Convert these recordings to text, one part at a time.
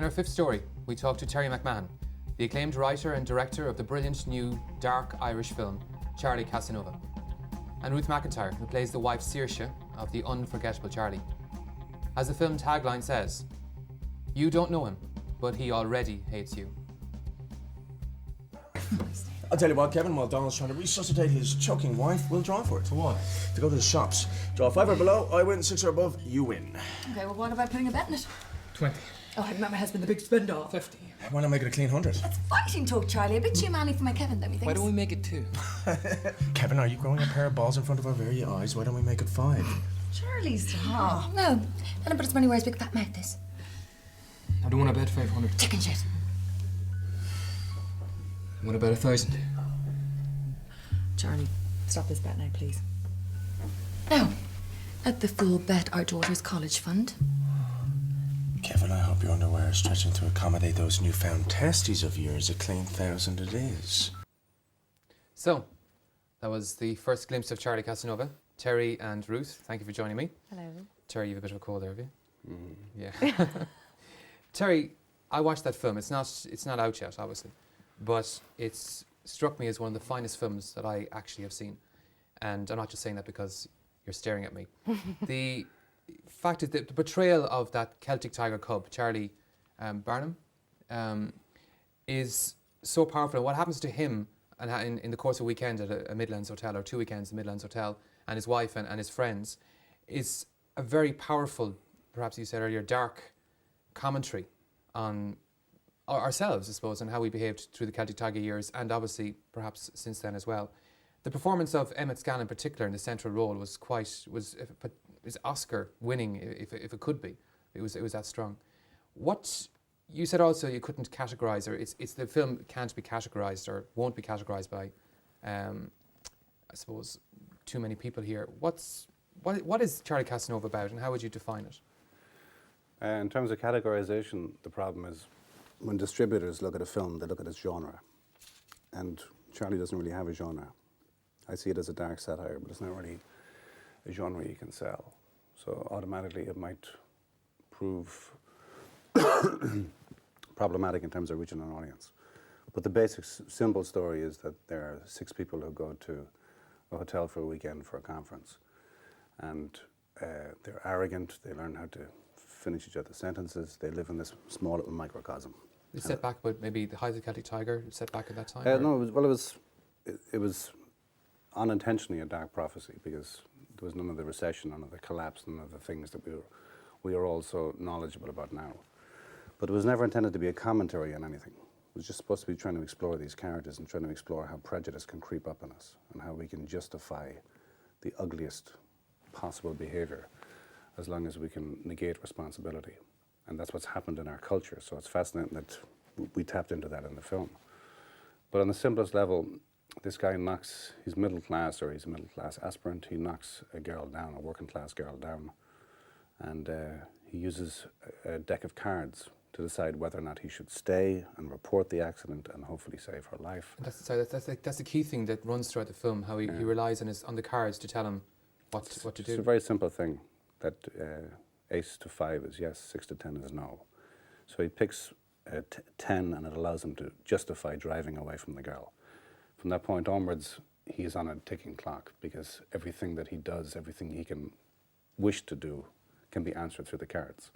In our fifth story, we talk to Terry McMahon, the acclaimed writer and director of the brilliant new dark Irish film, Charlie Casanova, and Ruth McIntyre, who plays the wife Saoirse of the unforgettable Charlie. As the film tagline says, "You don't know him, but he already hates you." I'll tell you what, Kevin, while Donald's trying to resuscitate his choking wife, we'll draw for it. For what? To go to the shops. Draw 5 or below, I win. 6 or above, you win. Okay, well, what about putting a bet in it? 20. Oh, I met my husband, the big spender. 50. Why not make it a clean 100? That's fighting talk, Charlie. A bit too manly for my Kevin, don't you think? Why don't we make it 2? Kevin, are you growing a pair of balls in front of our very eyes? Why don't we make it 5? Charlie, stop. No, let him put his money where his big fat mouth is. I don't want to bet 500. Chicken shit. What about 1,000? Charlie, stop this bet now, please. Now, let the fool bet our daughter's college fund. Kevin, I hope your underwear is stretching to accommodate those newfound testes of yours. A clean 1,000 it is. So, that was the first glimpse of Charlie Casanova. Terry and Ruth, thank you for joining me. Hello. Terry, you have a bit of a cold there, have you? Yeah. Terry, I watched that film. It's not out yet, obviously, but it's struck me as one of the finest films that I actually have seen. And I'm not just saying that because you're staring at me. The fact is that the portrayal of that Celtic Tiger cub, Charlie Barnum, is so powerful. And what happens to him in the course of a weekend at a Midlands hotel, or 2 weekends at a Midlands hotel, and his wife and his friends, is a very powerful, perhaps you said earlier, dark commentary on ourselves, I suppose, and how we behaved through the Celtic Tiger years, and obviously perhaps since then as well. The performance of Emmett Scanlon in particular in the central role was Oscar winning, if it could be. It was that strong. What you said also, you couldn't categorise, or it's the film can't be categorised or won't be categorised by, I suppose, too many people here. What is Charlie Casanova about, and how would you define it? In terms of categorisation, the problem is when distributors look at a film, they look at its genre. And Charlie doesn't really have a genre. I see it as a dark satire, but it's not really a genre you can sell. So automatically it might prove problematic in terms of reaching an audience. But the basic simple story is that there are 6 people who go to a hotel for a weekend for a conference. And they're arrogant, they learn how to finish each other's sentences, they live in this small little microcosm. You set back about maybe the height of the Celtic Tiger, set back at that time? No, it was unintentionally a dark prophecy, because there was none of the recession, none of the collapse, none of the things that we are all so knowledgeable about now. But it was never intended to be a commentary on anything. It was just supposed to be trying to explore these characters and trying to explore how prejudice can creep up on us and how we can justify the ugliest possible behaviour as long as we can negate responsibility. And that's what's happened in our culture, so it's fascinating that we tapped into that in the film. But on the simplest level, this guy he's middle class, or he's a middle class aspirant, he knocks a girl down, a working class girl down, and he uses a deck of cards to decide whether or not he should stay and report the accident and hopefully save her life. That's the key thing that runs throughout the film, how he relies on the cards to tell him what to do. It's a very simple thing, that ace to 5 is yes, 6 to 10 is no. So he picks 10, and it allows him to justify driving away from the girl. From that point onwards, he's on a ticking clock, because everything that he does, everything he can wish to do, can be answered through the cards.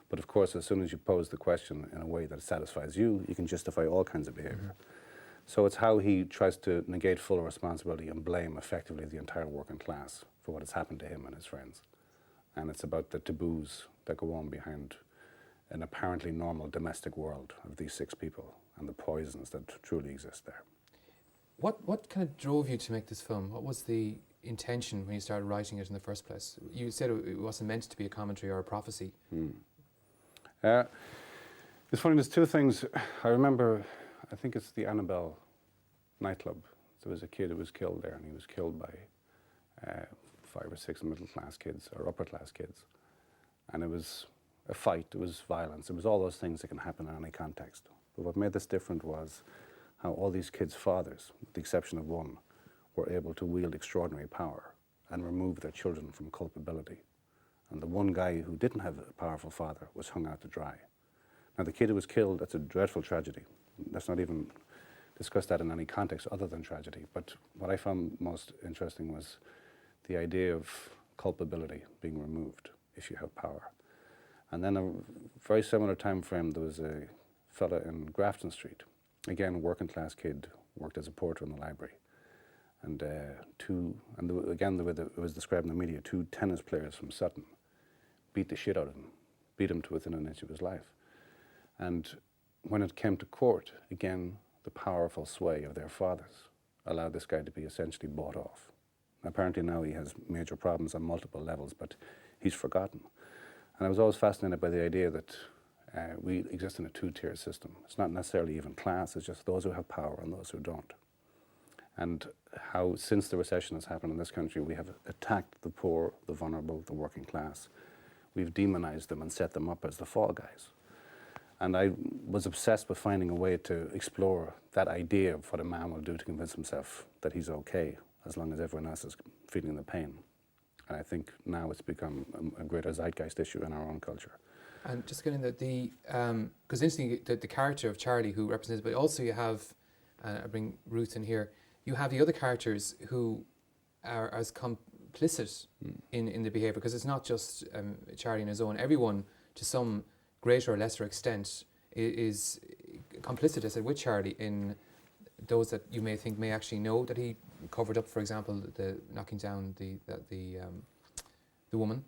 But of course, as soon as you pose the question in a way that satisfies you, you can justify all kinds of behaviour. So it's how he tries to negate full responsibility and blame effectively the entire working class for what has happened to him and his friends. And it's about the taboos that go on behind an apparently normal domestic world of these 6 people, and the poisons that truly exist there. What kind of drove you to make this film? What was the intention when you started writing it in the first place? You said it wasn't meant to be a commentary or a prophecy. It's funny, there's 2 things. I remember, I think it's the Annabelle nightclub. There was a kid who was killed there, and he was killed by 5 or 6 middle-class kids, or upper-class kids. And it was a fight, it was violence, it was all those things that can happen in any context. But what made this different was how all these kids' fathers, with the exception of one, were able to wield extraordinary power and remove their children from culpability. And the one guy who didn't have a powerful father was hung out to dry. Now, the kid who was killed, that's a dreadful tragedy. Let's not even discuss that in any context other than tragedy. But what I found most interesting was the idea of culpability being removed if you have power. And then a very similar time frame, there was a fella in Grafton Street, again, a working class kid, worked as a porter in the library. And again, the way that it was described in the media, 2 tennis players from Sutton beat the shit out of him, beat him to within an inch of his life. And when it came to court, again, the powerful sway of their fathers allowed this guy to be essentially bought off. Apparently now he has major problems on multiple levels, but he's forgotten. And I was always fascinated by the idea that we exist in a 2-tier system. It's not necessarily even class, it's just those who have power and those who don't. And how, since the recession has happened in this country, we have attacked the poor, the vulnerable, the working class. We've demonized them and set them up as the fall guys. And I was obsessed with finding a way to explore that idea of what a man will do to convince himself that he's okay, as long as everyone else is feeling the pain. And I think now it's become a greater zeitgeist issue in our own culture. And just getting because interestingly, the character of Charlie, who represents, but also you have, I bring Ruth in here, you have the other characters who are as complicit in the behaviour, because it's not just Charlie on his own. Everyone, to some greater or lesser extent, is complicit, I said, with Charlie in those that you may think may actually know that he covered up, for example, the knocking down the woman.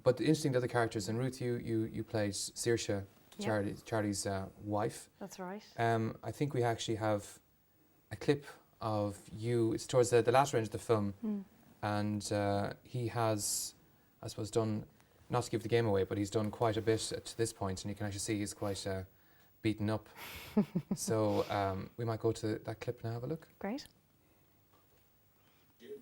But interesting, the other characters, and Ruth, you played Saoirse, Charlie's wife. That's right. I think we actually have a clip of you. It's towards the latter end of the film, and he has, I suppose, done, not to give the game away, but he's done quite a bit to this point, and you can actually see he's quite beaten up. So we might go to that clip now, have a look. Great.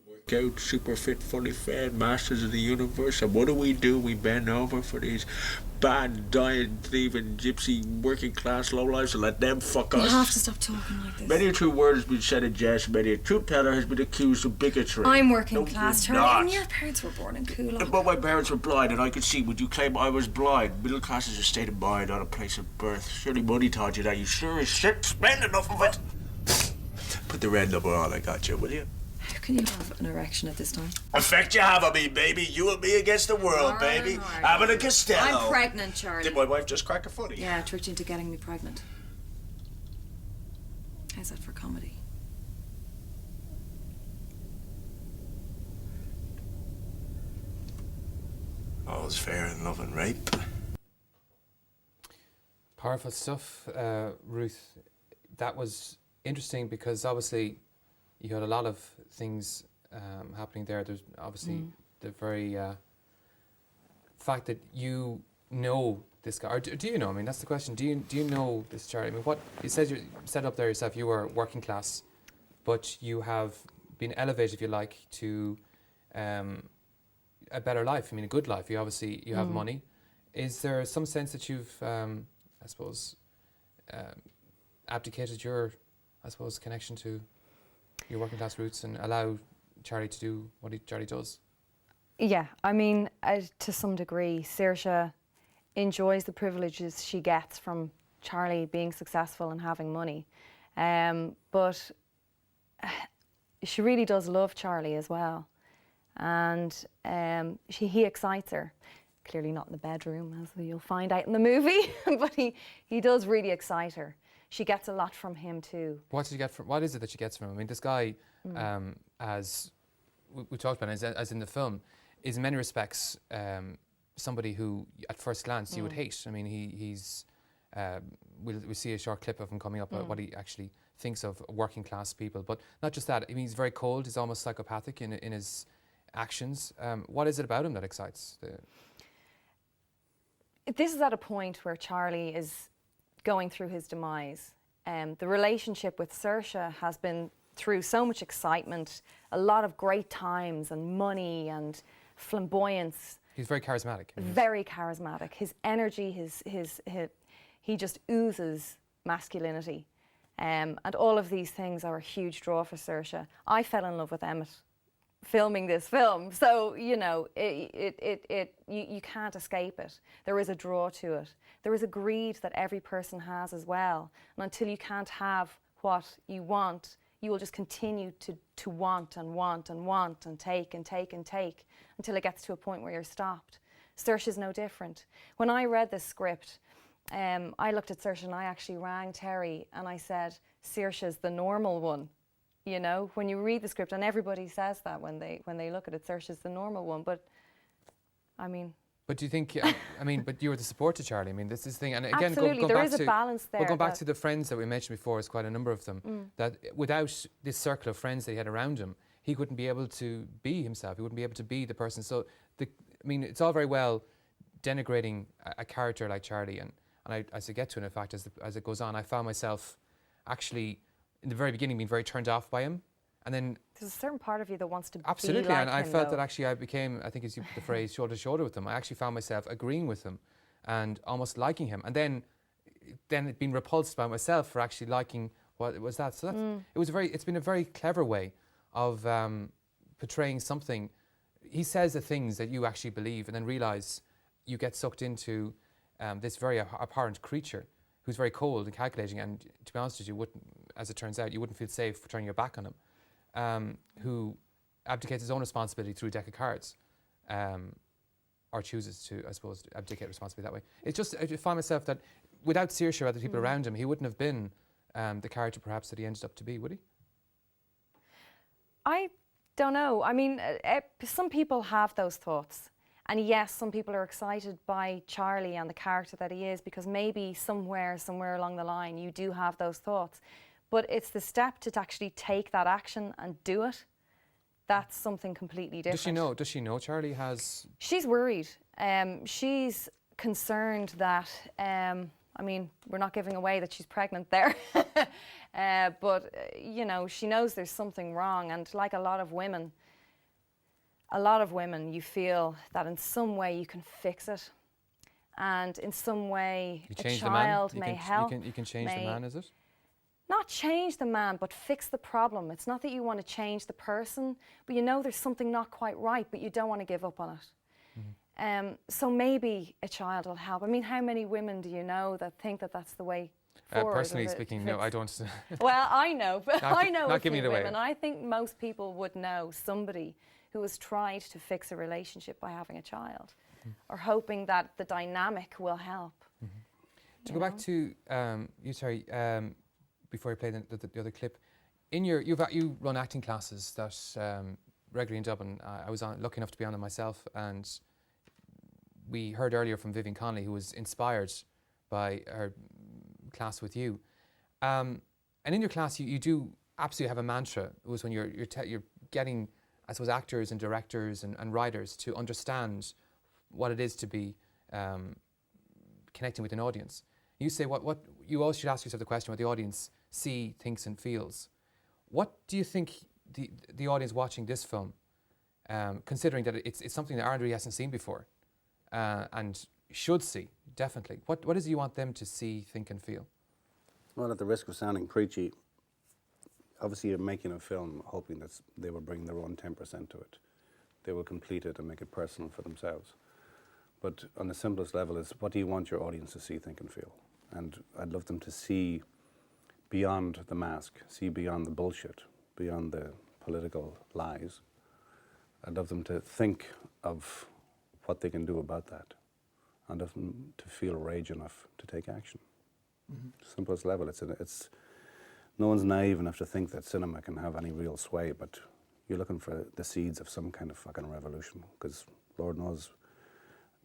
Work out, super fit, fully fed, masters of the universe, and what do? We bend over for these bad, dying, thieving, gypsy, working class lowlifes and let them fuck us. You have to stop talking like this. Many a true word has been said in jest, many a truth teller has been accused of bigotry. I'm working No, class, you're Charlie, not. and your parents were born in Coolock. But my parents were blind and I could see. Would you claim I was blind? Middle class is a state of mind, not a place of birth. Surely money taught you that. You sure as shit spend enough of it. Put the red number on, I got you, will you? How can you have an erection at this time? Effect you have on me, baby. You and me against the world, baby. Abbott and Costello. I'm pregnant, Charlie. Did my wife just crack a funny? Yeah, tricked you into getting me pregnant. How's that for comedy? All's fair in love and rape. Powerful stuff, Ruth. That was interesting because obviously you had a lot of things happening there. There's obviously the very fact that you know this guy, or do you know? I mean, that's the question. Do you know this Charlie? I mean, what you said, you set up there yourself. You were working class, but you have been elevated, if you like, to a better life. I mean, a good life. You obviously you have money. Is there some sense that you've, I suppose, abdicated your, I suppose, connection to your working class roots and allow Charlie to do what Charlie does? Yeah, I mean, to some degree, Saoirse enjoys the privileges she gets from Charlie being successful and having money. But she really does love Charlie as well. And he excites her. Clearly not in the bedroom, as you'll find out in the movie, but he does really excite her. She gets a lot from him too. What is it that she gets from him? I mean, this guy, as we talked about, as in the film, is in many respects somebody who, at first glance, you would hate. I mean, he's. We'll see a short clip of him coming up about what he actually thinks of working class people. But not just that. I mean, he's very cold. He's almost psychopathic in his actions. What is it about him that excites? This is at a point where Charlie is going through his demise. The relationship with Saoirse has been through so much excitement, a lot of great times and money and flamboyance. He's very charismatic. Very charismatic. His energy, he just oozes masculinity. And all of these things are a huge draw for Saoirse. I fell in love with Emmett filming this film. So, you know, you can't escape it. There is a draw to it. There is a greed that every person has as well. And until you can't have what you want, you will just continue to want and want and want and take and take and take until it gets to a point where you're stopped. Saoirse's no different. When I read this script, I looked at Saoirse and I actually rang Terry and I said, Saoirse's the normal one. You know, when you read the script, and everybody says that when they look at it, Saoirse's the normal one. But, I mean... But do you think, I mean, but you were the support to Charlie. I mean, this is the thing, and again, absolutely, there is a balance there. But going back to the friends that we mentioned before, it's quite a number of them, that without this circle of friends that he had around him, he wouldn't be able to be himself. He wouldn't be able to be the person. So, I mean, it's all very well denigrating a character like Charlie, and as I get to it, in fact, as it goes on, I found myself actually, in the very beginning, being very turned off by him. And then there's a certain part of you that wants to absolutely, be like and I him, felt though. that actually I became, I think it's the phrase, shoulder to shoulder with him. I actually found myself agreeing with him and almost liking him, and then being repulsed by myself for actually liking what it was that. So that's, it's been a very clever way of portraying something. He says the things that you actually believe, and then realise you get sucked into this very apparent creature who's very cold and calculating, and to be honest with you, as it turns out, you wouldn't feel safe for turning your back on him. Who abdicates his own responsibility through a deck of cards, or chooses to, I suppose, abdicate responsibility that way. It's just, I find myself that without Saoirse or other people around him, he wouldn't have been the character perhaps that he ended up to be, would he? I don't know. I mean, some people have those thoughts. And yes, some people are excited by Charlie and the character that he is, because maybe somewhere along the line you do have those thoughts. But it's the step to actually take that action and do it. That's something completely different. Does she know Charlie has... She's worried. She's concerned that, I mean, we're not giving away that she's pregnant there. But, you know, she knows there's something wrong. And like a lot of women, you feel that in some way you can fix it. And in some way a child may help. You can change the man, is it? Not change the man, but fix the problem. It's not that you want to change the person, but you know there's something not quite right, but you don't want to give up on it. So maybe a child will help. I mean, how many women do you know that think that that's the way forward? Personally speaking, no, I don't. Well, I know, but I know a few giving it away. women. I think most people would know somebody who has tried to fix a relationship by having a child, or hoping that the dynamic will help. To go back to you, Terry, before you play the other clip, you run acting classes that regularly in Dublin. I was lucky enough to be on them myself, and we heard earlier from Vivian Connolly, who was inspired by her class with you. And in your class, you do absolutely have a mantra. It was when you're getting, I suppose, actors and directors and writers to understand what it is to be connecting with an audience. You say what you always should ask yourself the question what the audience see, thinks, and feels. What do you think the audience watching this film, considering that it's something that R&D hasn't seen before, and should see definitely? What is it you want them to see, think, and feel? Well, at the risk of sounding preachy, obviously you're making a film hoping that they will bring their own 10% to it. They will complete it and make it personal for themselves. But on the simplest level is, what do you want your audience to see, think, and feel? And I'd love them to see beyond the mask, see beyond the bullshit, beyond the political lies. I'd love them to think of what they can do about that. I'd love them to feel rage enough to take action. Simplest level. It's no one's naive enough to think that cinema can have any real sway, but you're looking for the seeds of some kind of fucking revolution, because Lord knows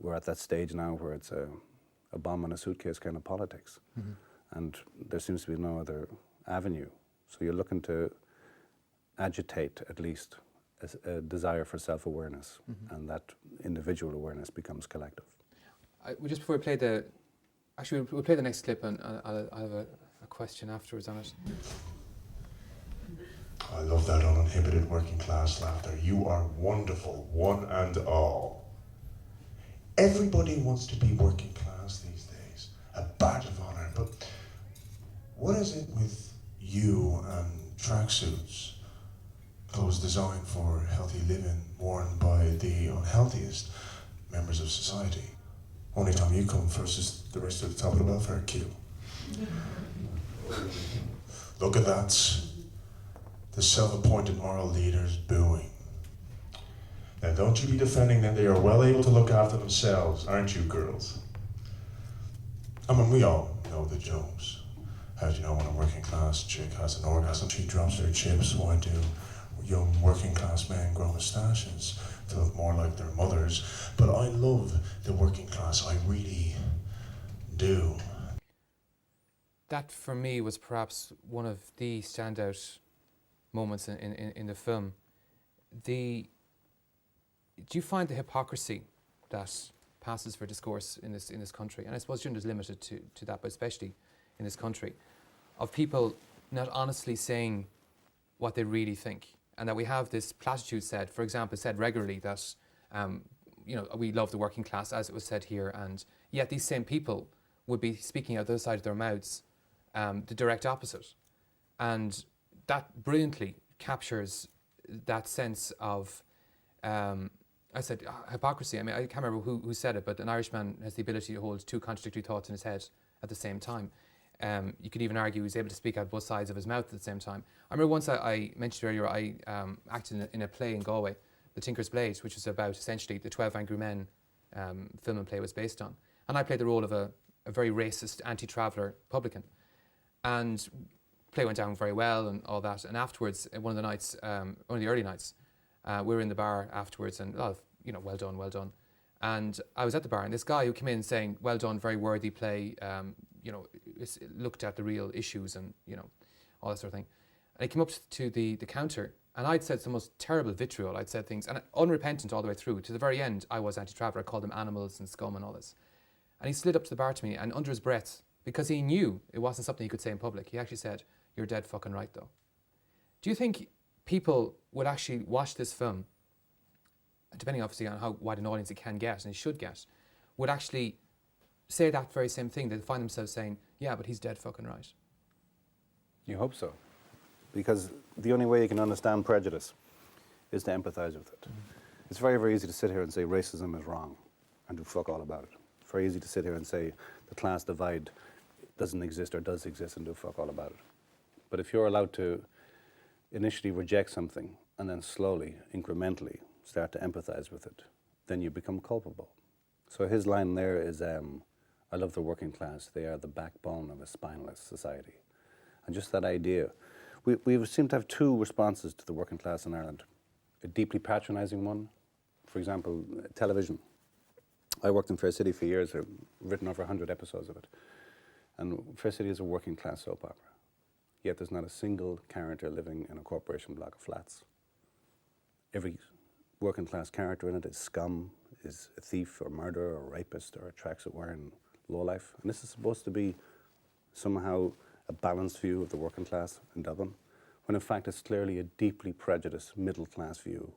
we're at that stage now where it's a bomb in a suitcase kind of politics. And there seems to be no other avenue. So you're looking to agitate, at least, a desire for self-awareness, and that individual awareness becomes collective. Just before we play we'll play the next clip, and I'll have a question afterwards on it. I love that uninhibited working class laughter. You are wonderful, one and all. Everybody wants to be working class these days, a badge of honor, but what is it with you and tracksuits Clothes designed for healthy living, worn by the unhealthiest members of society. Only time you come first is the rest of the top of the welfare queue. Look at that. The self-appointed moral leaders booing. Now don't you be defending them, they are well able to look after themselves, aren't you girls? I mean, we all know the jokes. How do you know when a working class chick has an orgasm, she drops her chips? Why do young working class men grow moustaches to look more like their mothers? But I love the working class, I really do. That for me was perhaps one of the standout moments in the film. Do you find the hypocrisy that passes for discourse in this country, and I suppose gender is limited to that, but especially in this country, of people not honestly saying what they really think, and that we have this platitude said, for example, said regularly that we love the working class, as it was said here, and yet these same people would be speaking out the other side of their mouths the direct opposite, and that brilliantly captures that sense of I said hypocrisy. I mean, I can't remember who said it, but an Irishman has the ability to hold two contradictory thoughts in his head at the same time. You could even argue he's able to speak out both sides of his mouth at the same time. I remember once I mentioned earlier, I acted in a play in Galway, The Tinker's Blade, which was about essentially the 12 Angry Men film and play was based on. And I played the role of a very racist, anti-traveller publican. And play went down very well and all that. And afterwards, one of the nights, one of the early nights, we were in the bar afterwards, and a lot of, well done, well done. And I was at the bar, and this guy who came in saying, well done, very worthy play, looked at the real issues and, all that sort of thing. And he came up to the counter, and I'd said some most terrible vitriol. I'd said things, and unrepentant all the way through. To the very end, I was anti-traveller. I called them animals and scum and all this. And he slid up to the bar to me, and under his breath, because he knew it wasn't something he could say in public, he actually said, "You're dead fucking right, though." Do you think people would actually watch this film, depending obviously on how wide an audience it can get and it should get, would actually say that very same thing? They'd find themselves saying, yeah, but he's dead fucking right. You hope so. Because the only way you can understand prejudice is to empathise with it. It's very, very easy to sit here and say racism is wrong and do fuck all about it. It's very easy to sit here and say the class divide doesn't exist or does exist and do fuck all about it. But if you're allowed to initially reject something and then slowly, incrementally start to empathise with it, then you become culpable. So his line there is, I love the working class. They are the backbone of a spineless society. And just that idea. We seem to have two responses to the working class in Ireland. A deeply patronising one, for example, television. I worked in Fair City for years. I've written over 100 episodes of it. And Fair City is a working class soap opera. Yet there's not a single character living in a corporation block of flats. Every working class character in it is scum, is a thief or murderer or rapist or a tracksuit wearing lowlife. And this is supposed to be somehow a balanced view of the working class in Dublin, when in fact it's clearly a deeply prejudiced middle class view.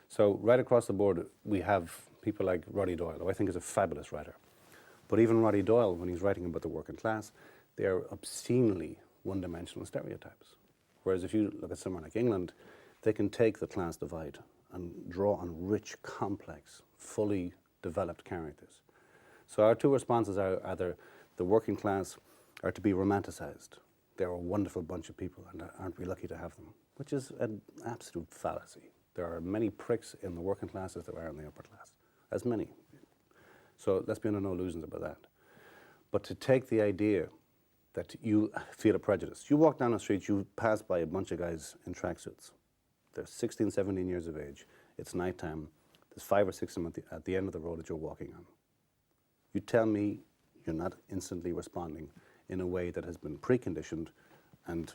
So right across the board we have people like Roddy Doyle, who I think is a fabulous writer. But even Roddy Doyle, when he's writing about the working class, they are obscenely one-dimensional stereotypes. Whereas if you look at somewhere like England, they can take the class divide and draw on rich, complex, fully developed characters. So our two responses are either the working class are to be romanticised. They're a wonderful bunch of people and aren't we lucky to have them, which is an absolute fallacy. There are many pricks in the working class as there are in the upper class, as many. So let's be under no illusions about that. But to take the idea that you feel a prejudice. You walk down the street, you pass by a bunch of guys in tracksuits. They're 16, 17 years of age. It's nighttime. There's 5 or 6 of them at the end of the road that you're walking on. You tell me you're not instantly responding in a way that has been preconditioned and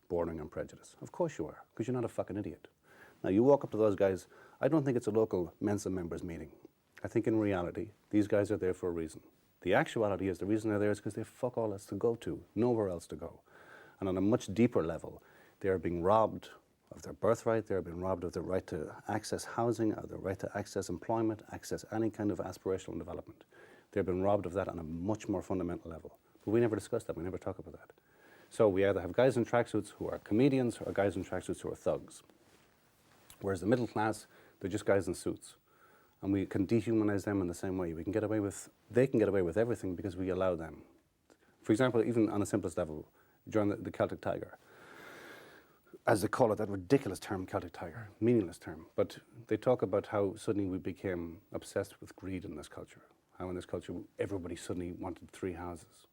bordering on prejudice. Of course you are, because you're not a fucking idiot. Now you walk up to those guys, I don't think it's a local Mensa members meeting. I think in reality, these guys are there for a reason. The actuality is the reason they're there is because they have fuck all else to go to, nowhere else to go. And on a much deeper level, they are being robbed of their birthright, they are being robbed of their right to access housing, of their right to access employment, access any kind of aspirational development. They're being robbed of that on a much more fundamental level. But we never discuss that, we never talk about that. So we either have guys in tracksuits who are comedians or guys in tracksuits who are thugs. Whereas the middle class, they're just guys in suits. And we can dehumanize them in the same way. They can get away with everything because we allow them. For example, even on the simplest level, during the Celtic Tiger, as they call it, that ridiculous term, Celtic Tiger, meaningless term. But they talk about how suddenly we became obsessed with greed in this culture. How in this culture, everybody suddenly wanted 3 houses.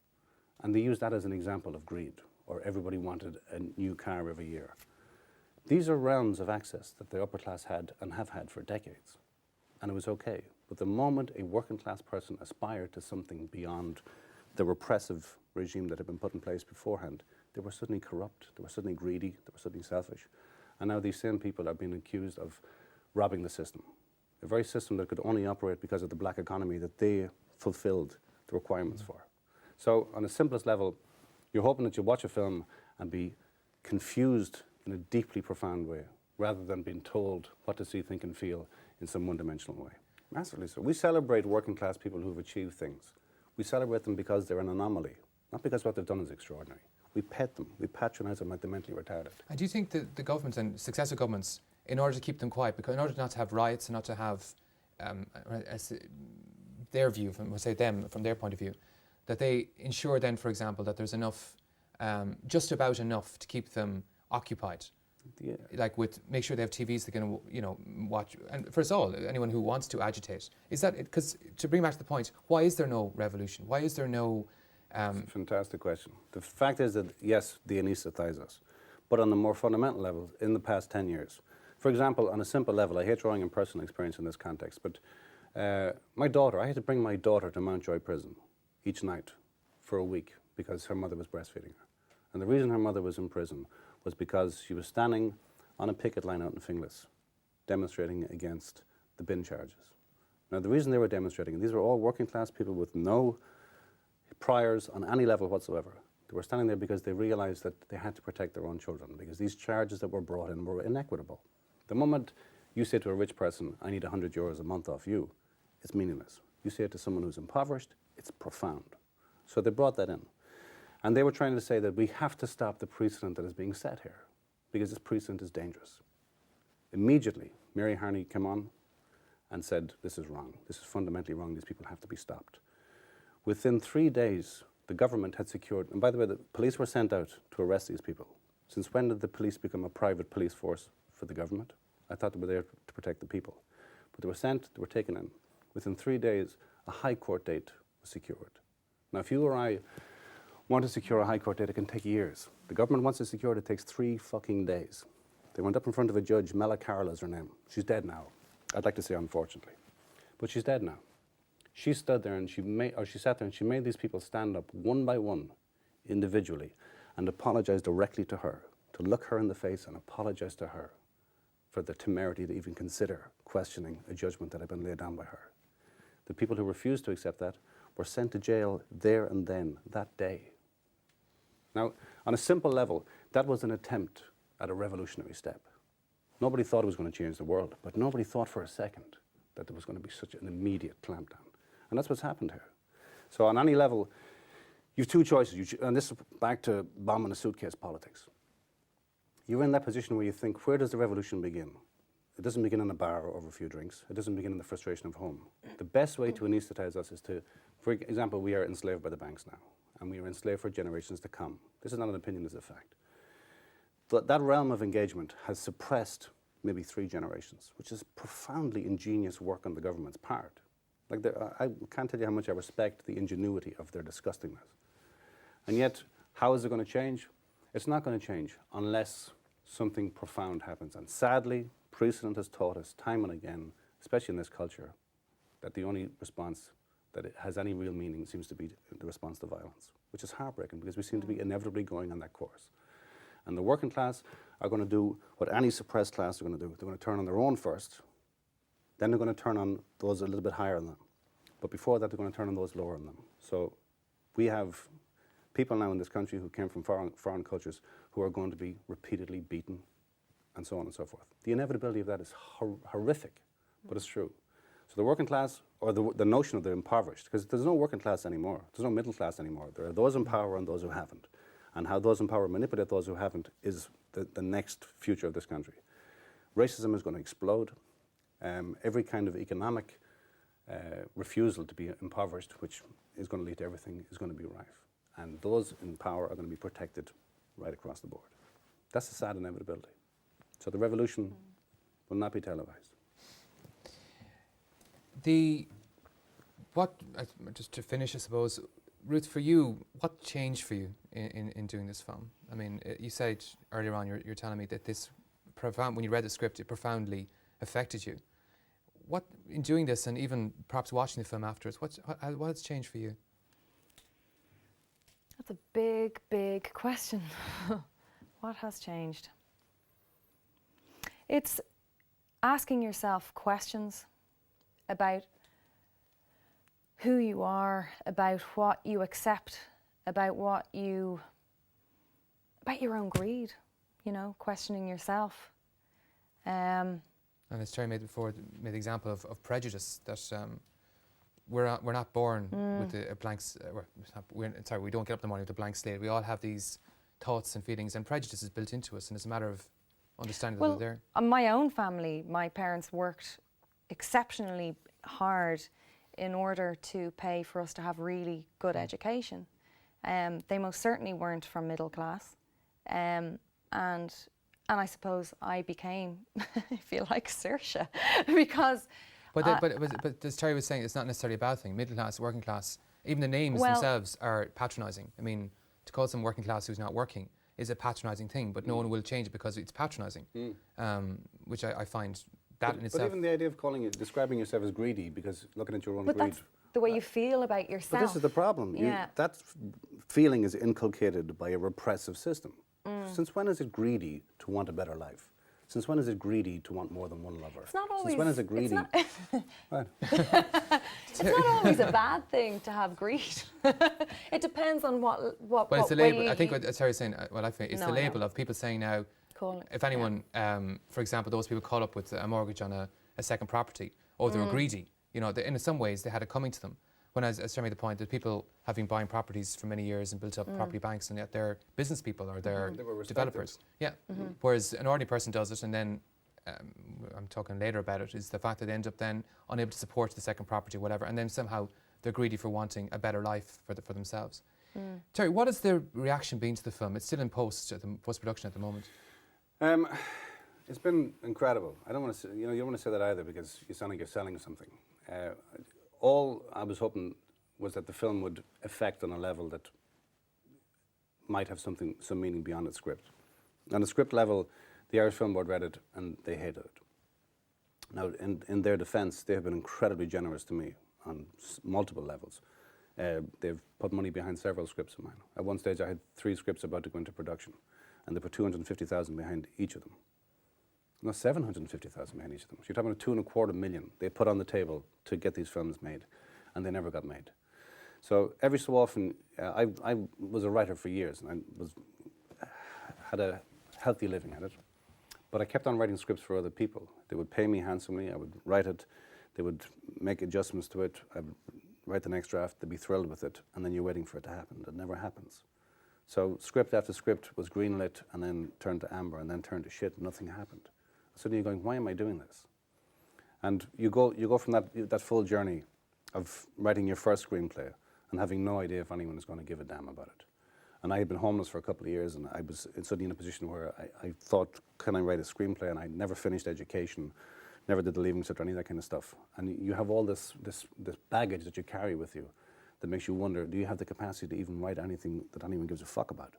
And they use that as an example of greed, or everybody wanted a new car every year. These are realms of access that the upper class had and have had for decades. And it was okay. But the moment a working class person aspired to something beyond the repressive regime that had been put in place beforehand, they were suddenly corrupt, they were suddenly greedy, they were suddenly selfish. And now these same people are being accused of robbing the system. A very system that could only operate because of the black economy that they fulfilled the requirements for. So on the simplest level, you're hoping that you watch a film and be confused in a deeply profound way, rather than being told what to see, think and feel in some one-dimensional way. Massively so. We celebrate working class people who've achieved things. We celebrate them because they're an anomaly, not because what they've done is extraordinary. We pet them, we patronise them like the mentally retarded. And do you think that the governments and successive governments, in order to keep them quiet, because in order not to have riots and not to have their view, we'll say them, from their point of view, that they ensure then, for example, that there's enough, just about enough to keep them occupied? Yeah. Like make sure they have TVs they can, watch. And for us all, anyone who wants to agitate, is that because to bring back to the point, why is there no revolution? Why is there no? It's a fantastic question. The fact is that yes, they anaesthetise us, but on the more fundamental level, in the past 10 years, for example, on a simple level, I hate drawing on personal experience in this context, but I had to bring my daughter to Mountjoy Prison each night for a week because her mother was breastfeeding her, and the reason her mother was in prison was because she was standing on a picket line out in Finglas, demonstrating against the bin charges. Now, the reason they were demonstrating, and these were all working class people with no priors on any level whatsoever. They were standing there because they realized that they had to protect their own children, because these charges that were brought in were inequitable. The moment you say to a rich person, I need €100 a month off you, it's meaningless. You say it to someone who's impoverished, it's profound. So they brought that in. And they were trying to say that we have to stop the precedent that is being set here, because this precedent is dangerous. Immediately, Mary Harney came on and said, this is wrong. This is fundamentally wrong. These people have to be stopped. Within 3 days, the government had secured, and by the way, the police were sent out to arrest these people. Since when did the police become a private police force for the government? I thought they were there to protect the people. But they were sent, they were taken in. Within 3 days, a high court date was secured. Now, if you or I want to secure a high court date, it can take years. The government wants to secure it, it takes 3 fucking days. They went up in front of a judge, Mela Carroll is her name. She's dead now. I'd like to say unfortunately. But she's dead now. She stood there and she sat there and she made these people stand up one by one, individually, and apologize directly to her, to look her in the face and apologize to her for the temerity to even consider questioning a judgment that had been laid down by her. The people who refused to accept that were sent to jail there and then, that day. Now, on a simple level, that was an attempt at a revolutionary step. Nobody thought it was going to change the world, but nobody thought for a second that there was going to be such an immediate clampdown. And that's what's happened here. So on any level, you have 2 choices, and this is back to bomb in a suitcase politics. You're in that position where you think, where does the revolution begin? It doesn't begin in a bar over a few drinks. It doesn't begin in the frustration of home. The best way to anesthetize us is to, for example, we are enslaved by the banks now, and we are enslaved for generations to come. This is not an opinion, it's a fact. That realm of engagement has suppressed maybe 3 generations, which is profoundly ingenious work on the government's part. Like I can't tell you how much I respect the ingenuity of their disgustingness. And yet, how is it going to change? It's not going to change unless something profound happens. And sadly, precedent has taught us time and again, especially in this culture, that the only response that it has any real meaning seems to be the response to violence, which is heartbreaking because we seem to be inevitably going on that course. And the working class are going to do what any suppressed class are going to do. They're going to turn on their own first, then they're going to turn on those a little bit higher than them. But before that, they're going to turn on those lower than them. So we have people now in this country who came from foreign cultures who are going to be repeatedly beaten and so on and so forth. The inevitability of that is horrific, but it's true. So the working class, or the notion of the impoverished, because there's no working class anymore, there's no middle class anymore. There are those in power and those who haven't. And how those in power manipulate those who haven't is the next future of this country. Racism is going to explode. Every kind of economic refusal to be impoverished, which is going to lead to everything, is going to be rife. And those in power are going to be protected right across the board. That's a sad inevitability. So the revolution will not be televised. Just to finish, I suppose, Ruth, for you, what changed for you in doing this film? I mean, you said earlier on, you're telling me that this, when you read the script, it profoundly affected you. What, in doing this and even perhaps watching the film afterwards, what has changed for you? That's a big, big question. What has changed? It's asking yourself questions about who you are, about what you accept, about your own greed, you know, questioning yourself. And as Terry made the example of prejudice, that we're not born with a blank. We don't get up in the morning with a blank slate. We all have these thoughts and feelings, and prejudice is built into us, and it's a matter of understanding that they're there. In my own family, my parents worked exceptionally hard in order to pay for us to have really good education. They most certainly weren't from middle class, and I suppose I became, I feel like Saoirse, because. But as Terry was saying, it's not necessarily a bad thing. Middle class, working class, even the names themselves are patronising. I mean, to call someone working class who's not working is a patronising thing, but no one will change it because it's patronising, which I find that in itself. But even the idea of describing yourself as greedy, because looking at your own greed. That's the way you feel about yourself. But this is the problem. That feeling is inculcated by a repressive system. Since when is it greedy to want a better life? Since when is it greedy to want more than one lover? It's not always. Since when is it greedy? It's not always a bad thing to have greed. It depends on what Well, it's the label. I think what Terry's saying, I think it's the label of people saying now, if anyone, for example, those people call up with a mortgage on a second property, they were greedy. You know, in some ways they had it coming to them. When, as Terry made the point, that people have been buying properties for many years and built up property banks, and yet they're business people or they're developers. Yeah. Whereas an ordinary person does it, and then I'm talking later about it, is the fact that they end up then unable to support the second property, whatever, and then somehow they're greedy for wanting a better life for themselves. Terry, what has the reaction been to the film? It's still in post-production at the moment. It's been incredible. I don't want to say, you don't want to say that either, because you sound like you're selling something. All I was hoping was that the film would affect on a level that might have some meaning beyond its script. On the script level, the Irish Film Board read it and they hated it. Now, in their defence, they have been incredibly generous to me on multiple levels. They've put money behind several scripts of mine. At one stage, I had 3 scripts about to go into production, and they put 250,000 behind each of them. No, 750,000 behind each of them. So you're talking about $2.25 million they put on the table to get these films made, and they never got made. So every so often, I was a writer for years, and I had a healthy living at it. But I kept on writing scripts for other people. They would pay me handsomely. I would write it. They would make adjustments to it. I would write the next draft. They'd be thrilled with it, and then you're waiting for it to happen. It never happens. So script after script was greenlit, and then turned to amber, and then turned to shit. And nothing happened. Suddenly you're going, why am I doing this? And you go from that full journey of writing your first screenplay and having no idea if anyone is going to give a damn about it. And I had been homeless for a couple of years, and I was suddenly in a position where I thought, can I write a screenplay? And I never finished education, never did the Leaving Cert or any of that kind of stuff. And you have all this baggage that you carry with you that makes you wonder, do you have the capacity to even write anything that anyone gives a fuck about?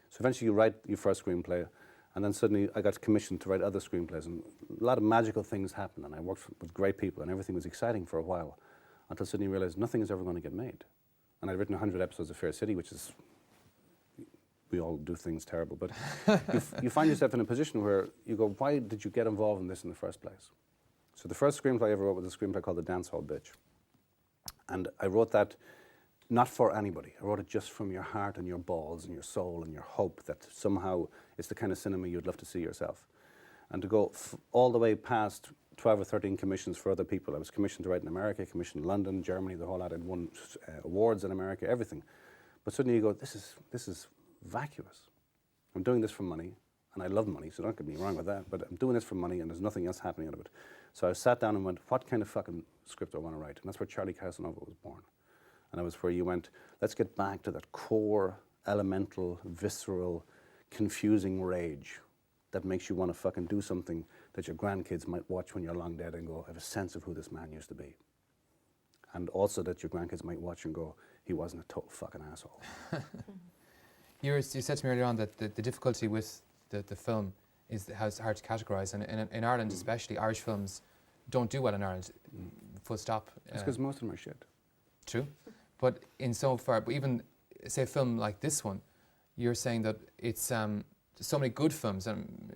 So eventually you write your first screenplay, and then suddenly I got commissioned to write other screenplays, and a lot of magical things happened, and I worked with great people, and everything was exciting for a while, until suddenly you realize nothing is ever going to get made. And I'd written 100 episodes of Fair City, which is, we all do things terrible, but you find yourself in a position where you go, why did you get involved in this in the first place? So the first screenplay I ever wrote was a screenplay called The Dance Hall Bitch. And I wrote that not for anybody. I wrote it just from your heart and your balls and your soul and your hope that somehow it's the kind of cinema you'd love to see yourself. And to go all the way past 12 or 13 commissions for other people. I was commissioned to write in America, commissioned in London, Germany, the whole lot. I'd won awards in America, everything. But suddenly you go, this is vacuous. I'm doing this for money. And I love money, so don't get me wrong with that. But I'm doing this for money, and there's nothing else happening out of it. So I sat down and went, what kind of fucking script do I want to write? And that's where Charlie Casanova was born. And that was where you went, let's get back to that core, elemental, visceral, confusing rage that makes you want to fucking do something that your grandkids might watch when you're long dead and go, I have a sense of who this man used to be. And also that your grandkids might watch and go, he wasn't a total fucking asshole. You said to me earlier on that the difficulty with the film is how it's hard to categorise, and in Ireland especially, Irish films don't do well in Ireland, full stop. It's because most of them are shit. True, but but even say a film like this one, you're saying that it's so many good films, and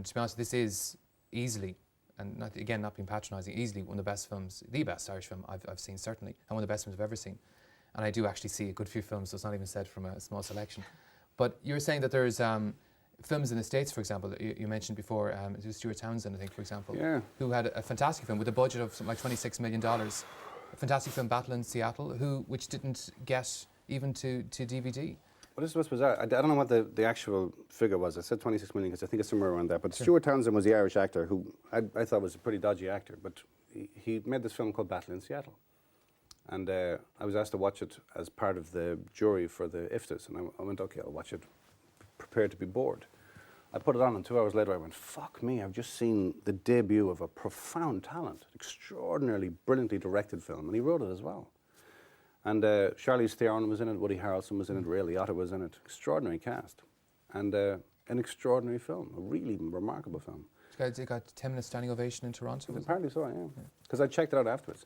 to be honest, this is easily, and not being patronising, easily one of the best films, the best Irish film I've seen certainly, and one of the best films I've ever seen. And I do actually see a good few films, so it's not even said from a small selection. But you're saying that there's films in the States, for example, that you mentioned before, it was Stuart Townsend, I think, for example, who had a fantastic film with a budget of something like $26 million. A fantastic film, Battle in Seattle, which didn't get even to DVD. Well, this is what's bizarre. I don't know what the actual figure was. I said 26 million because I think it's somewhere around that. But Stuart Townsend was the Irish actor who I thought was a pretty dodgy actor. But he made this film called Battle in Seattle. And I was asked to watch it as part of the jury for the IFTAs. And I went, okay, I'll watch it, prepared to be bored. I put it on, and 2 hours later I went, fuck me, I've just seen the debut of a profound talent, extraordinarily, brilliantly directed film. And he wrote it as well. And Charlize Theron was in it, Woody Harrelson was in it, Ray Liotta was in it. Extraordinary cast. And an extraordinary film, a really remarkable film. It got 10 minutes standing ovation in Toronto? Apparently so, yeah. Because I checked it out afterwards.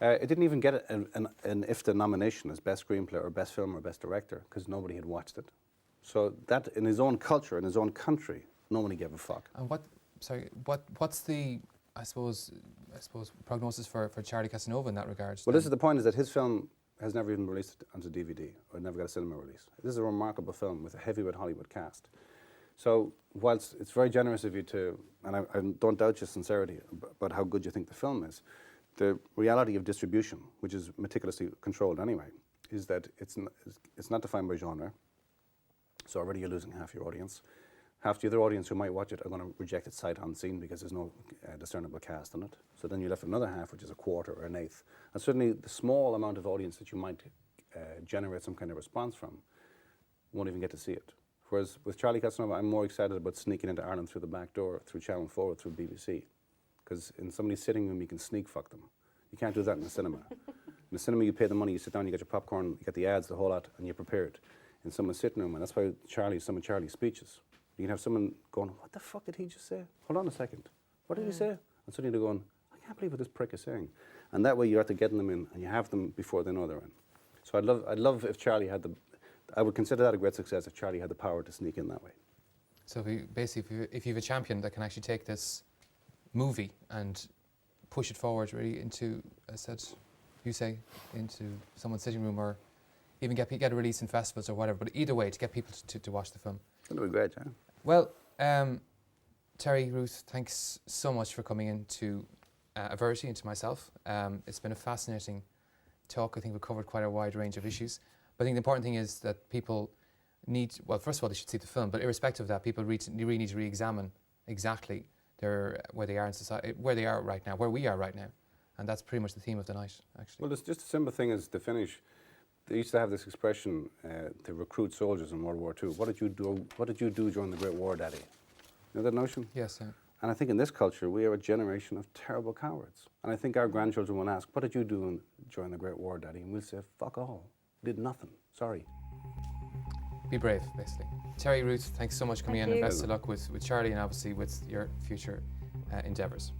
It didn't even get an IFTA nomination as Best Screenplay or Best Film or Best Director because nobody had watched it. So that, in his own culture, in his own country, nobody gave a fuck. And what's the, I suppose, prognosis for Charlie Casanova in that regard? Well, this is the point, is that his film has never even released onto DVD or never got a cinema release. This is a remarkable film with a heavyweight Hollywood cast. So whilst it's very generous of you to, and I don't doubt your sincerity about how good you think the film is, the reality of distribution, which is meticulously controlled anyway, is that it's not defined by genre. So already you're losing half your audience. Half the other audience who might watch it are going to reject it sight unseen because there's no discernible cast in it. So then you're left with another half, which is a quarter or an eighth. And certainly the small amount of audience that you might generate some kind of response from won't even get to see it. Whereas with Charlie Casanova, I'm more excited about sneaking into Ireland through the back door, through Channel 4, through BBC. Because in somebody's sitting room, you can sneak fuck them. You can't do that in the cinema. In the cinema, you pay the money, you sit down, you get your popcorn, you get the ads, the whole lot, and you're prepared. In someone's sitting room, and that's why some of Charlie's speeches, you can have someone going, what the fuck did he just say? Hold on a second. What did he say? And suddenly they're going, I can't believe what this prick is saying. And that way you're after getting them in, and you have them before they know they're in. So I'd love if Charlie had I would consider that a great success if Charlie had the power to sneak in that way. So if you have a champion that can actually take this movie and push it forward really into, as you say, into someone's sitting room, or even get a release in festivals or whatever, but either way, to get people to watch the film. That would be great, yeah. Well, Terry, Ruth, thanks so much for coming in to Averity and to myself. It's been a fascinating talk. I think we've covered quite a wide range of issues. But I think the important thing is that people need, well, first of all, they should see the film, but irrespective of that, people really need to re-examine exactly where they are in society, where they are right now, where we are right now. And that's pretty much the theme of the night, actually. Well, it's just a simple thing as to finish. They used to have this expression to recruit soldiers in World War II. What did you do during the Great War, Daddy? You know that notion? Yes, yeah. And I think in this culture, we are a generation of terrible cowards. And I think our grandchildren will ask, what did you do during the Great War, Daddy? And we'll say, fuck all. Did nothing. Sorry. Be brave, basically. Terry, Ruth, thanks so much for coming in, and best of luck with Charlie and obviously with your future endeavours.